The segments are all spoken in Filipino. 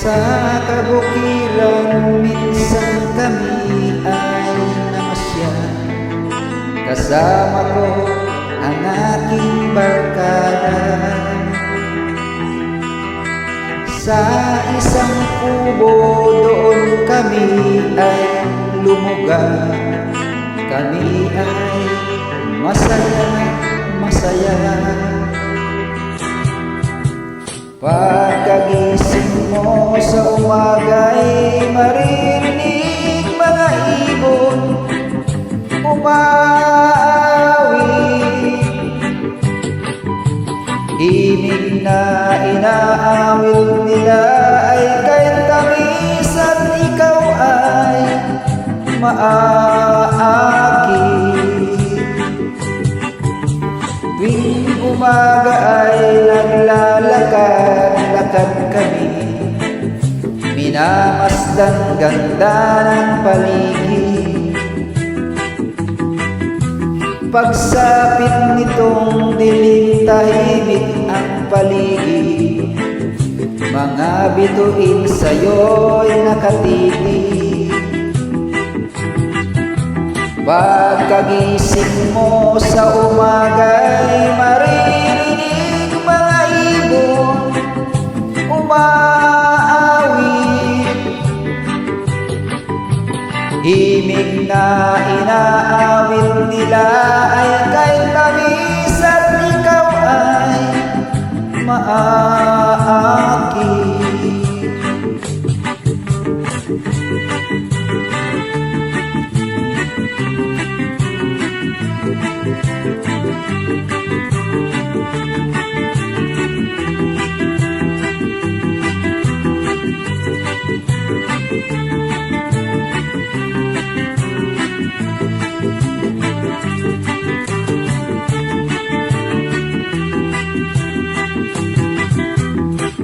Sa kabukiran minsan kami ay namasya, kasama ko ang aking barkada. Sa isang kubo doon kami ay lumugar, kami ay masaya, masaya. Pagkagising mo sa umaga'y maririnig mga ibon umaawit. Himig na inaawit nila ay kay tamis at ikaw ay maaakit. Tuwing umaga ay naglalakad-lakad kami, minamasdan ganda ng paligid. Pagsapit nitong dilim tahimik ang paligid, mga bituin sa'yo'y nakatigil. Pagkagising mo sa umaga'y maririnig mga ibon umaawit. Himig na inaawit nila ay kay tamis at ikaw ay maaakit.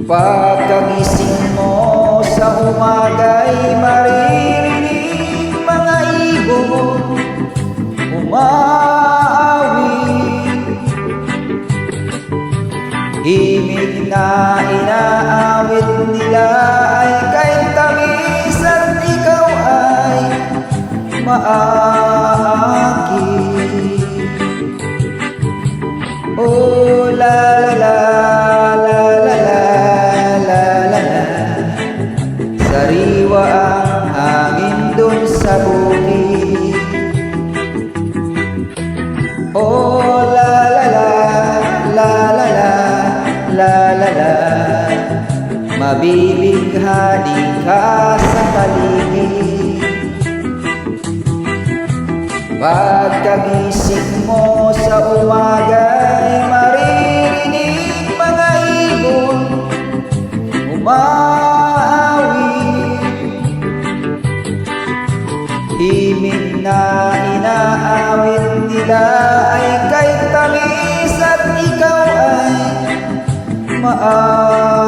Pagkagising mo sa umaga'y maririnig mga ibon umaawit. Himig na inaawit nila ay kay tamis at ikaw ay maaakit. Oh la la la la la, sariwa ang hangin dun sa bukid. Oh la la la la la la la la, mabibighani ka sa paligid. Pagkagising mo sa umaga'y maririnig mga ibon umaawit. Himig na inaawit nila ay kay tamis at ikaw ay maaawit.